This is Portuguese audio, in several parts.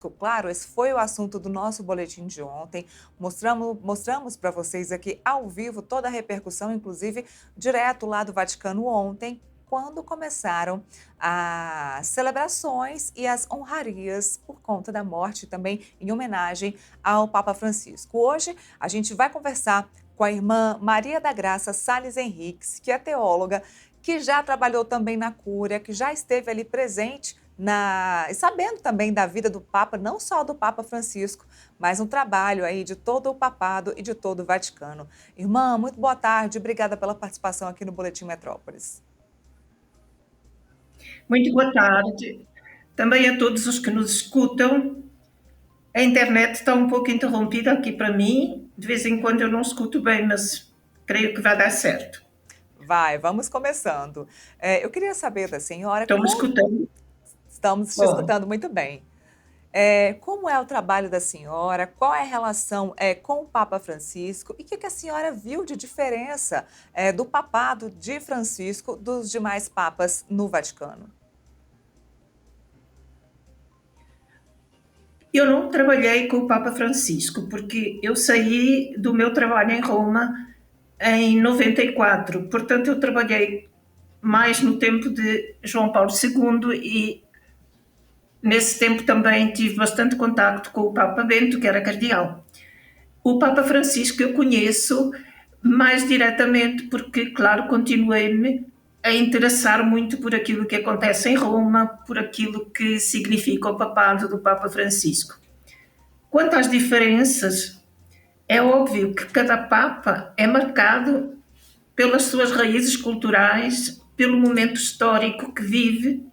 Claro, esse foi o assunto do nosso boletim de ontem. Mostramos para vocês aqui ao vivo toda a repercussão, inclusive direto lá do Vaticano ontem, quando começaram as celebrações e as honrarias por conta da morte, também em homenagem ao Papa Francisco. Hoje a gente vai conversar com a irmã Maria da Graça Salles Henriques, que é teóloga, que já trabalhou também na Cúria, que já esteve ali presente e sabendo também da vida do Papa, não só do Papa Francisco, mas um trabalho aí de todo o papado e de todo o Vaticano. Irmã, muito boa tarde, obrigada pela participação aqui no Boletim Metrópolis. Muito boa tarde. Também a todos os que nos escutam. A internet está um pouco interrompida aqui para mim. De vez em quando eu não escuto bem, mas creio que vai dar certo. Vamos começando. Eu queria saber da senhora Estão me como escutando? estamos te Bom, escutando muito bem. Como é o trabalho da senhora? Qual é a relação com o Papa Francisco? E o que a senhora viu de diferença do papado de Francisco dos demais papas no Vaticano? eu não trabalhei com o Papa Francisco, porque eu saí do meu trabalho em Roma em 94. Portanto, eu trabalhei mais no tempo de João Paulo II e nesse tempo também tive bastante contacto com o Papa Bento, que era cardeal. O Papa Francisco eu conheço mais diretamente porque, claro, continuei-me a interessar muito por aquilo que acontece em Roma, por aquilo que significa o papado do Papa Francisco. Quanto às diferenças, é óbvio que cada Papa é marcado pelas suas raízes culturais, pelo momento histórico que vive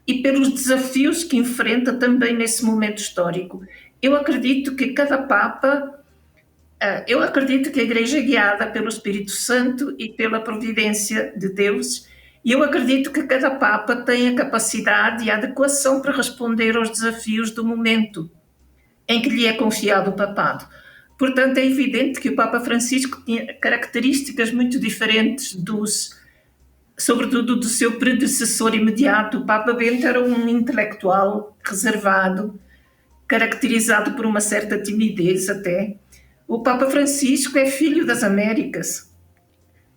e pelos desafios que enfrenta também nesse momento histórico. Eu acredito que cada Papa eu acredito que a Igreja é guiada pelo Espírito Santo e pela providência de Deus, e eu acredito que cada Papa tem a capacidade e a adequação para responder aos desafios do momento em que lhe é confiado o papado. Portanto, é evidente que o Papa Francisco tinha características muito diferentes sobretudo do seu predecessor imediato. O Papa Bento era um intelectual reservado, caracterizado por uma certa timidez até. O Papa Francisco é filho das Américas.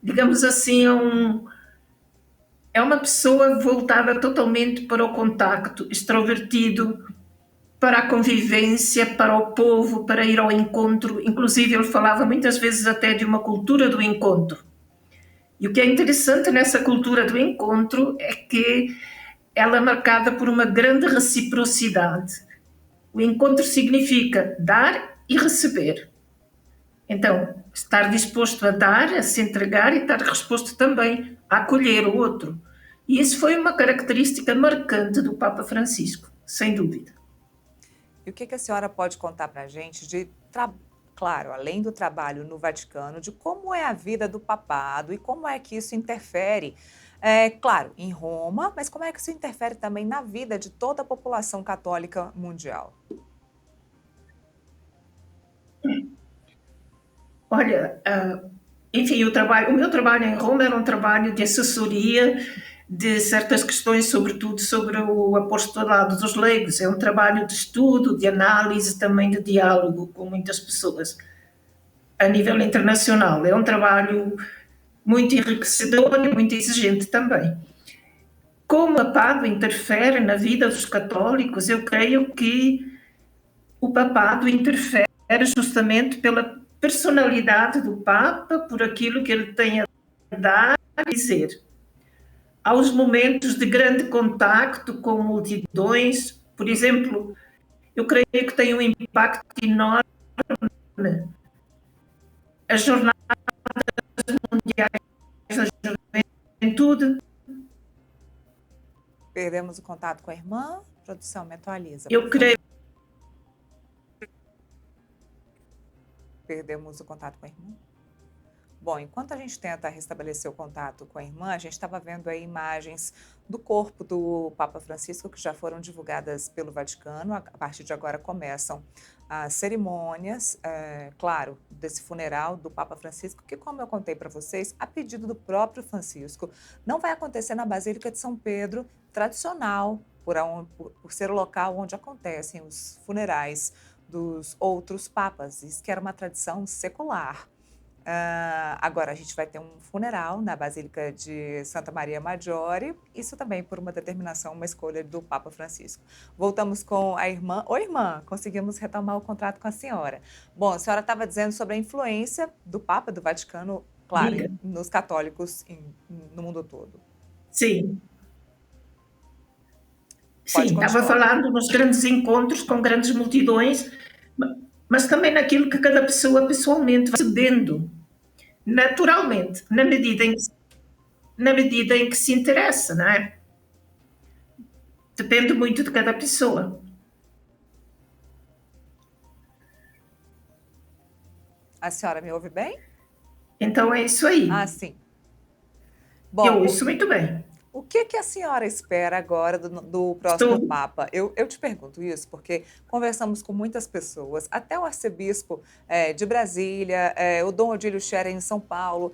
Digamos assim, é uma pessoa voltada totalmente para o contacto, extrovertido, para a convivência, para o povo, para ir ao encontro. Inclusive, ele falava muitas vezes até de uma cultura do encontro. E o que é interessante nessa cultura do encontro é que ela é marcada por uma grande reciprocidade. O encontro significa dar e receber. Então, estar disposto a dar, a se entregar e estar disposto também a acolher o outro. E isso foi uma característica marcante do Papa Francisco, sem dúvida. E o que a senhora pode contar para a gente claro, além do trabalho no Vaticano, de como é a vida do papado e como é que isso interfere, claro, em Roma, mas como é que isso interfere também na vida de toda a população católica mundial? Olha, enfim, o meu trabalho em Roma era um trabalho de assessoria de certas questões, sobretudo sobre o apostolado dos leigos. É um trabalho de estudo, de análise, também de diálogo com muitas pessoas a nível internacional. É um trabalho muito enriquecedor e muito exigente também. Como o papado interfere na vida dos católicos, eu creio que o papado interfere justamente pela personalidade do Papa, por aquilo que ele tem a dar a dizer. Aos momentos de grande contacto com multidões, por exemplo, eu creio que tem um impacto enorme as jornadas mundiais da juventude. Perdemos o contato com a irmã? Produção, me atualiza, por Eu favor. creio Perdemos o contato com a irmã? Bom, enquanto a gente tenta restabelecer o contato com a irmã, a gente estava vendo aí imagens do corpo do Papa Francisco que já foram divulgadas pelo Vaticano. A partir de agora começam as cerimônias, claro, desse funeral do Papa Francisco, que, como eu contei para vocês, a pedido do próprio Francisco, não vai acontecer na Basílica de São Pedro, tradicional por ser o local onde acontecem os funerais dos outros papas. Isso que era uma tradição secular. Agora a gente vai ter um funeral na Basílica de Santa Maria Maggiore, isso também por uma determinação, uma escolha do Papa Francisco. Voltamos com a irmã. Oi, irmã, conseguimos retomar o contrato com a senhora. Bom, a senhora estava dizendo sobre a influência do Papa, do Vaticano, claro, Diga. nos católicos no mundo todo. Sim. Pode Sim, estava continuar. falando nos grandes encontros com grandes multidões, mas também naquilo que cada pessoa pessoalmente vai cedendo, naturalmente, na medida em que se interessa, não é? Depende muito de cada pessoa. A senhora me ouve bem? Então é isso aí. Ah, sim. Eu Bom, ouço muito bem. o que que a senhora espera agora do próximo Estou. Papa? Eu te pergunto isso porque conversamos com muitas pessoas, até o arcebispo de Brasília, o Dom Odílio Scherer em São Paulo,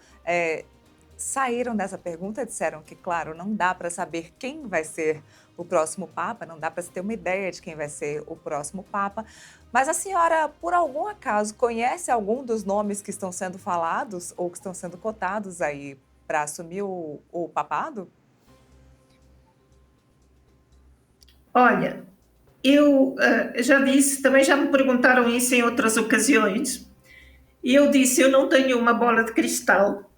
saíram dessa pergunta e disseram que, claro, não dá para saber quem vai ser o próximo Papa, não dá para se ter uma ideia de quem vai ser o próximo Papa. Mas a senhora, por algum acaso, conhece algum dos nomes que estão sendo falados ou que estão sendo cotados aí para assumir o papado? Olha, eu já disse, também já me perguntaram isso em outras ocasiões, e eu disse: eu não tenho uma bola de cristal,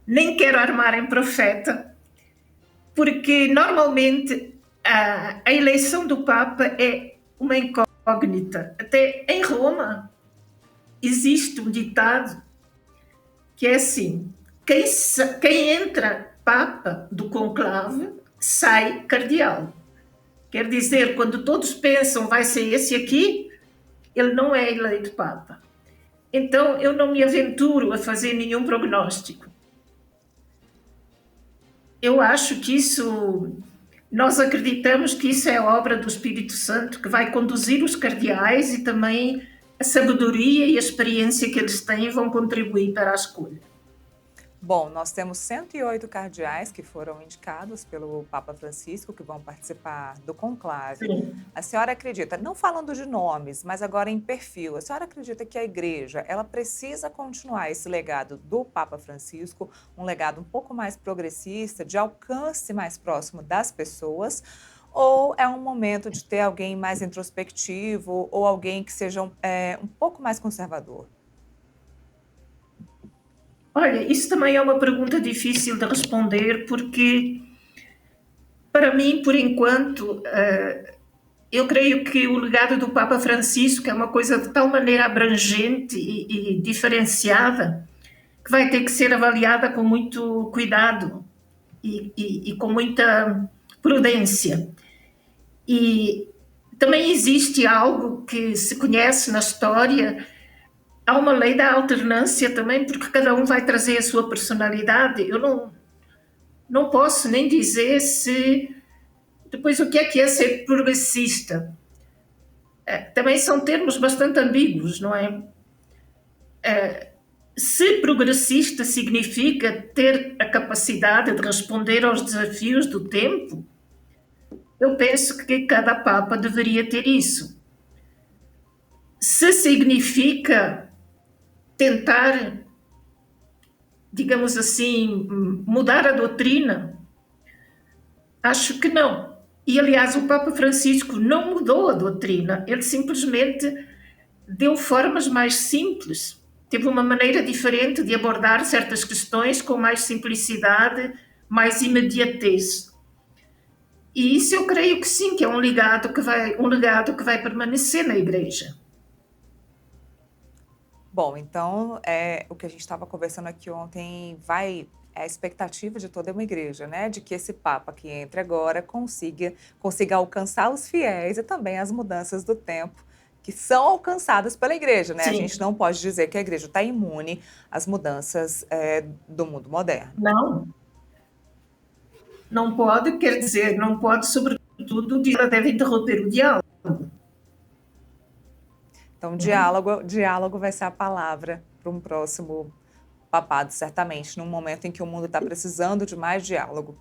nem quero armar em profeta, porque normalmente a eleição do Papa é uma incógnita. Até em Roma existe um ditado que é assim: quem entra Papa do conclave sai cardeal. Quer dizer, quando todos pensam vai ser esse aqui, ele não é eleito Papa. Então eu não me aventuro a fazer nenhum prognóstico. Eu acho que nós acreditamos que isso é obra do Espírito Santo, que vai conduzir os cardeais, e também a sabedoria e a experiência que eles têm vão contribuir para a escolha. Bom, nós temos 108 cardeais que foram indicados pelo Papa Francisco, que vão participar do conclave. Sim. A senhora acredita, não falando de nomes, mas agora em perfil, a senhora acredita que a igreja, ela precisa continuar esse legado do Papa Francisco, um legado um pouco mais progressista, de alcance mais próximo das pessoas, ou é um momento de ter alguém mais introspectivo ou alguém que seja um pouco mais conservador? Olha, isso também é uma pergunta difícil de responder, porque, para mim, por enquanto, eu creio que o legado do Papa Francisco é uma coisa de tal maneira abrangente e diferenciada, que vai ter que ser avaliada com muito cuidado e com muita prudência. E também existe algo que se conhece na história. Há uma lei da alternância também, porque cada um vai trazer a sua personalidade. Eu não posso nem dizer se. Depois, o que é ser progressista? Também são termos bastante ambíguos, não é? Se progressista significa ter a capacidade de responder aos desafios do tempo, eu penso que cada Papa deveria ter isso. Se significa tentar, digamos assim, mudar a doutrina, acho que não. E, aliás, o Papa Francisco não mudou a doutrina, ele simplesmente deu formas mais simples, teve uma maneira diferente de abordar certas questões com mais simplicidade, mais imediatez. E isso eu creio que sim, que é um legado que vai permanecer na Igreja. Bom, então, o que a gente estava conversando aqui ontem é a expectativa de toda uma igreja, né? De que esse Papa que entra agora consiga alcançar os fiéis e também as mudanças do tempo que são alcançadas pela igreja, né? A Sim. gente não pode dizer que a igreja está imune às mudanças do mundo moderno. Não pode, quer dizer, não pode, sobretudo, ela deve interromper o diálogo. Então, diálogo vai ser a palavra para um próximo papado, certamente, num momento em que o mundo está precisando de mais diálogo.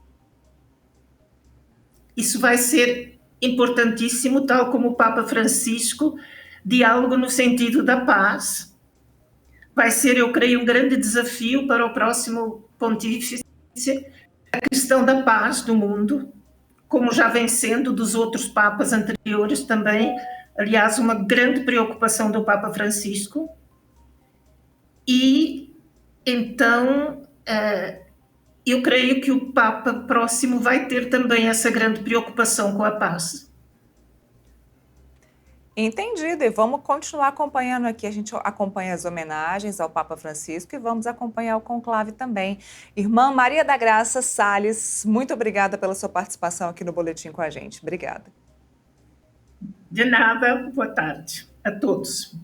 Isso vai ser importantíssimo, tal como o Papa Francisco, diálogo no sentido da paz. Vai ser, eu creio, um grande desafio para o próximo pontífice, a questão da paz do mundo, como já vem sendo dos outros papas anteriores também, aliás, uma grande preocupação do Papa Francisco. E então eu creio que o Papa próximo vai ter também essa grande preocupação com a paz. Entendido, e vamos continuar acompanhando aqui. A gente acompanha as homenagens ao Papa Francisco e vamos acompanhar o conclave também. Irmã Maria da Graça Salles, muito obrigada pela sua participação aqui no Boletim com a gente. Obrigada. De nada, boa tarde a todos.